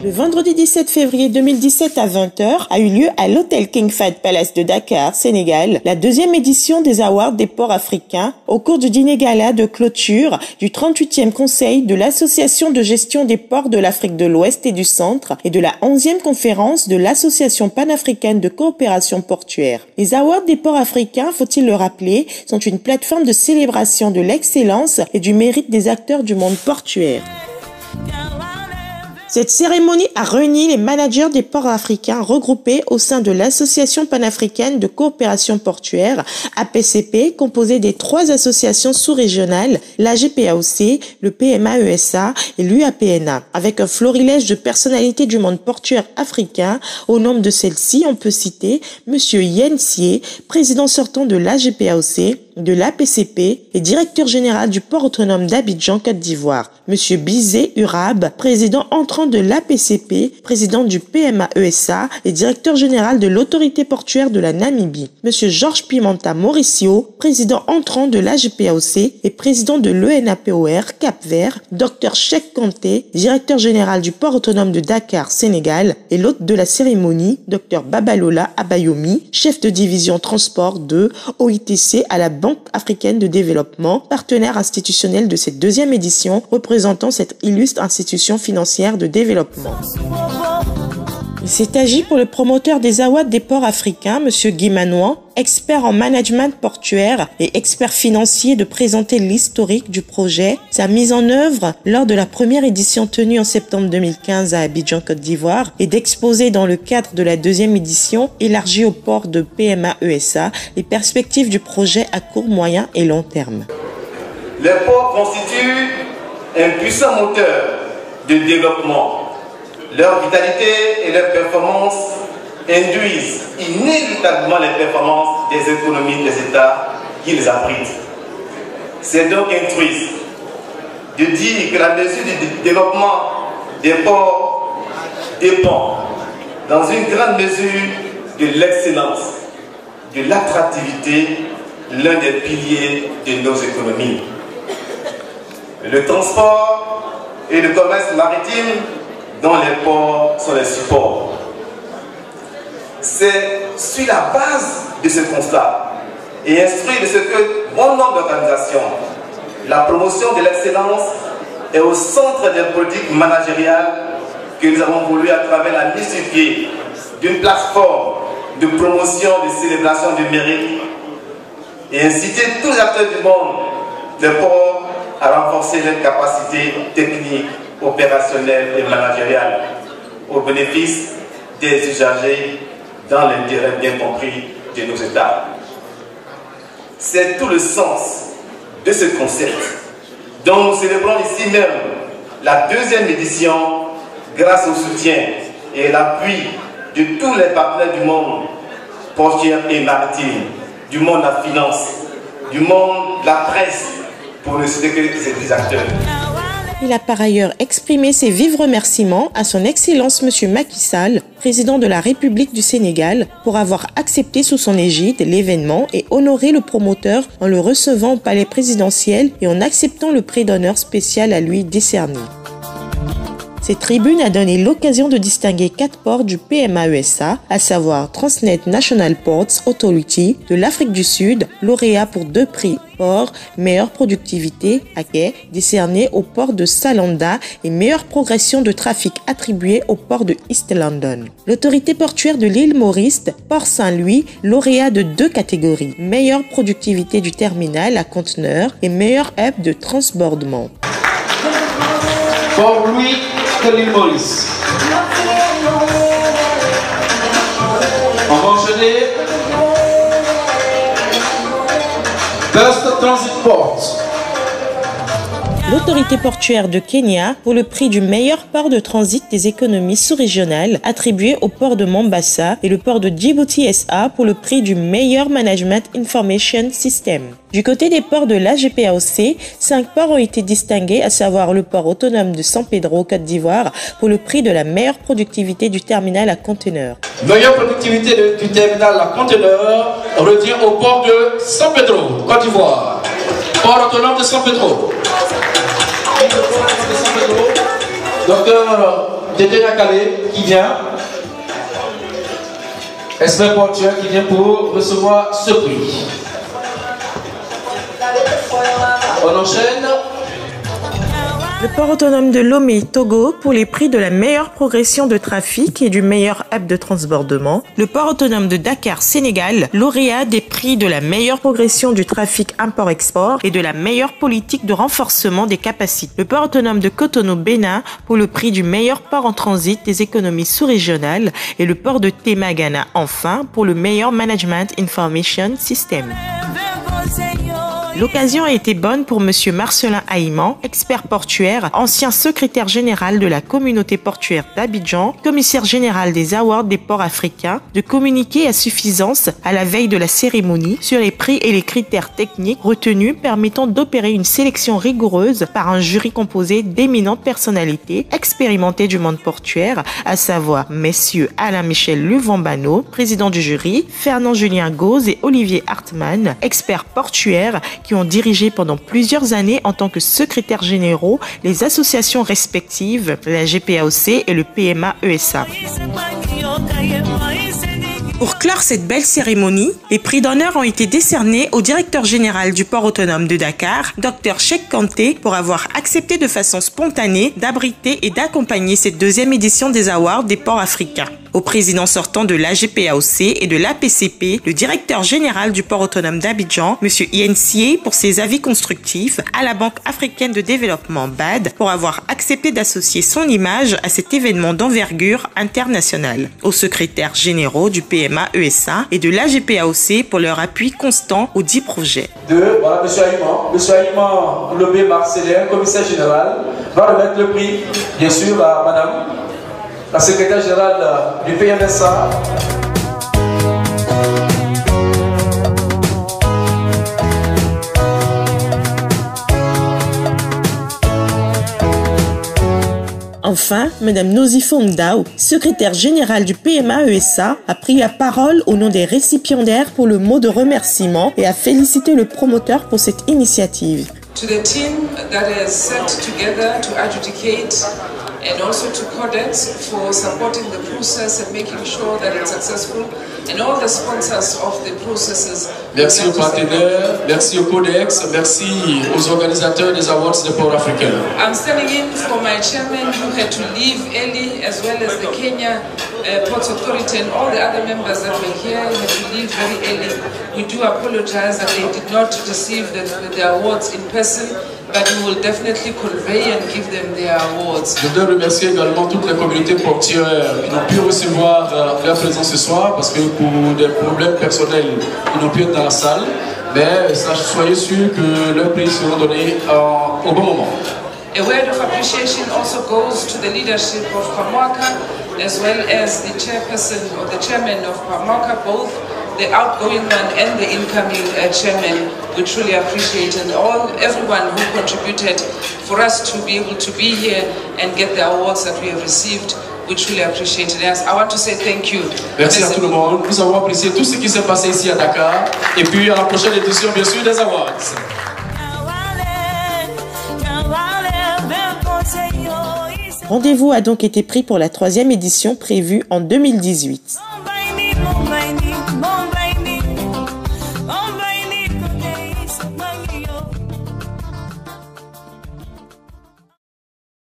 Le vendredi 17 février 2017 à 20h a eu lieu à l'hôtel King Fahd Palace de Dakar, Sénégal, la deuxième édition des Awards des ports africains au cours du dîner gala de clôture du 38e conseil de l'Association de gestion des ports de l'Afrique de l'Ouest et du Centre et de la 11e conférence de l'Association panafricaine de coopération portuaire. Les Awards des ports africains, faut-il le rappeler, sont une plateforme de célébration de l'excellence et du mérite des acteurs du monde portuaire. Cette cérémonie a réuni les managers des ports africains regroupés au sein de l'Association panafricaine de coopération portuaire, APCP, composée des 3 associations sous-régionales, l'AGPAOC, le PMA-ESA et l'UAPNA. Avec un florilège de personnalités du monde portuaire africain, au nombre de celles-ci, on peut citer M. Yen Sie, président sortant de l'AGPAOC, de l'APCP et directeur général du port autonome d'Abidjan, Côte d'Ivoire. Monsieur Bizé Urab, président entrant de l'APCP, président du PMA-ESA et directeur général de l'autorité portuaire de la Namibie. Monsieur Georges Pimenta Mauricio, président entrant de l'AGPAOC et président de l'ENAPOR Cap-Vert. Dr Cheikh Kanté, directeur général du port autonome de Dakar, Sénégal. Et l'hôte de la cérémonie, Dr Babalola Abayomi, chef de division transport de OITC à la Banque africaine de développement, partenaire institutionnel de cette deuxième édition, représentant cette illustre institution financière de développement. Il s'est agi pour le promoteur des Awards des ports africains, M. Guy Manois, expert en management portuaire et expert financier, de présenter l'historique du projet, sa mise en œuvre lors de la première édition tenue en septembre 2015 à Abidjan, Côte d'Ivoire, et d'exposer dans le cadre de la deuxième édition, élargie au port de PMA-ESA, les perspectives du projet à court, moyen et long terme. Les ports constituent un puissant moteur de développement. Leur vitalité et leur performance induisent inévitablement les performances des économies des États qui les abritent. C'est donc altruiste de dire que la mesure du développement des ports dépend dans une grande mesure de l'excellence, de l'attractivité, l'un des piliers de nos économies. Le transport et le commerce maritime dont les ports sont les supports. C'est sur la base de ce constat et instruit de ce que bon nombre d'organisations, la promotion de l'excellence est au centre des politiques managériales que nous avons voulu à travers la mise sur pied d'une plateforme de promotion, de célébration du mérite et inciter tous les acteurs du monde des ports à renforcer leurs capacités techniques, opérationnelles et managériales au bénéfice des usagers dans l'intérêt bien compris de nos États. C'est tout le sens de ce concept dont nous célébrons ici même la deuxième édition grâce au soutien et l'appui de tous les partenaires du monde portuaire et maritime, du monde de la finance, du monde de la presse, pour ne citer que ces 10 acteurs. Il a par ailleurs exprimé ses vifs remerciements à son Excellence M. Macky Sall, président de la République du Sénégal, pour avoir accepté sous son égide l'événement et honoré le promoteur en le recevant au palais présidentiel et en acceptant le prix d'honneur spécial à lui décerné. Cette tribune a donné l'occasion de distinguer 4 ports du PMA-ESA, à savoir Transnet National Ports Authority de l'Afrique du Sud, lauréat pour 2 prix port, meilleure productivité à quai, décerné au port de Salanda, et meilleure progression de trafic attribué au port de East London. L'autorité portuaire de l'île Maurice, Port Saint-Louis, lauréat de 2 catégories, meilleure productivité du terminal à conteneurs et meilleur hub de transbordement. Port Louis de l'île Maurice. On va enchaîner. Best Transit Port. L'autorité portuaire de Kenya pour le prix du meilleur port de transit des économies sous-régionales attribué au port de Mombasa, et le port de Djibouti SA pour le prix du meilleur Management Information System. Du côté des ports de l'AGPAOC, 5 ports ont été distingués, à savoir le port autonome de San Pedro, Côte d'Ivoire, pour le prix de la meilleure productivité du terminal à conteneurs. Meilleure productivité du terminal à conteneurs revient au port de San Pedro, Côte d'Ivoire. Port autonome de San Pedro. Docteur Dédé Nakale qui vient. Expert portuaire qui vient pour recevoir ce prix. On enchaîne. Le port autonome de Lomé, Togo, pour les prix de la meilleure progression de trafic et du meilleur hub de transbordement. Le port autonome de Dakar, Sénégal, lauréat des prix de la meilleure progression du trafic import-export et de la meilleure politique de renforcement des capacités. Le port autonome de Cotonou, Bénin, pour le prix du meilleur port en transit des économies sous-régionales. Et le port de Tema, Ghana, enfin, pour le meilleur Management Information System. L'occasion a été bonne pour Monsieur Marcelin Haïman, expert portuaire, ancien secrétaire général de la communauté portuaire d'Abidjan, commissaire général des awards des ports africains, de communiquer à suffisance à la veille de la cérémonie sur les prix et les critères techniques retenus permettant d'opérer une sélection rigoureuse par un jury composé d'éminentes personnalités expérimentées du monde portuaire, à savoir messieurs Alain-Michel Luvambano, président du jury, Fernand-Julien Gauze et Olivier Hartmann, experts portuaires qui ont dirigé pendant plusieurs années en tant que secrétaires généraux les associations respectives, la GPAOC et le PMA-ESA. Pour clore cette belle cérémonie, les prix d'honneur ont été décernés au directeur général du port autonome de Dakar, Dr Cheikh Kanté, pour avoir accepté de façon spontanée d'abriter et d'accompagner cette deuxième édition des awards des ports africains. Au président sortant de l'AGPAOC et de l'APCP, le directeur général du port autonome d'Abidjan, M. Yensié, pour ses avis constructifs, à la Banque africaine de développement BAD, pour avoir accepté d'associer son image à cet événement d'envergure internationale, aux secrétaires généraux du PMA-ESA et de l'AGPAOC pour leur appui constant aux 10 projets. Voilà, M. Haïman Lobé Marcelin, commissaire général, va remettre le prix, bien sûr, à Madame la secrétaire générale du PMSA. Enfin, Mme Nozifo Ndao, secrétaire générale du PMA-ESA, a pris la parole au nom des récipiendaires pour le mot de remerciement et a félicité le promoteur pour cette initiative. To the team that is set together to adjudicate and also to Codex for supporting the process and making sure that it's successful, and all the sponsors of the processes. Merci aux partenaires, merci au Codex, merci aux organisateurs des awards des ports africains. I'm standing in for my chairman who had to leave early, as well as the Kenya Ports Authority and all the other members that were here had to leave very early. We do apologize that they did not receive the awards in person, but we will definitely convey and give them their awards. Je voudrais remercier également toutes les communautés portuaires qui n'ont pu recevoir leur présence ce soir parce que pour des problèmes personnels, ils n'ont pu être dans la salle. Mais soyez sûrs que leurs prix seront donnés au bon moment. A word of appreciation also goes to the leadership of PAMWACA as well as the chairperson or the chairman of PAMWACA, both the outgoing one and the incoming chairman. We truly appreciate, and everyone who contributed for us to be able to be here and get the awards that we have received. We truly appreciate it. Yes, I want to say thank you. Merci à tout le monde. Nous avons apprécié tout ce qui s'est passé ici à Dakar. Et puis à la prochaine édition, bien sûr, des awards. Rendez-vous a donc été pris pour la 3e édition prévue en 2018.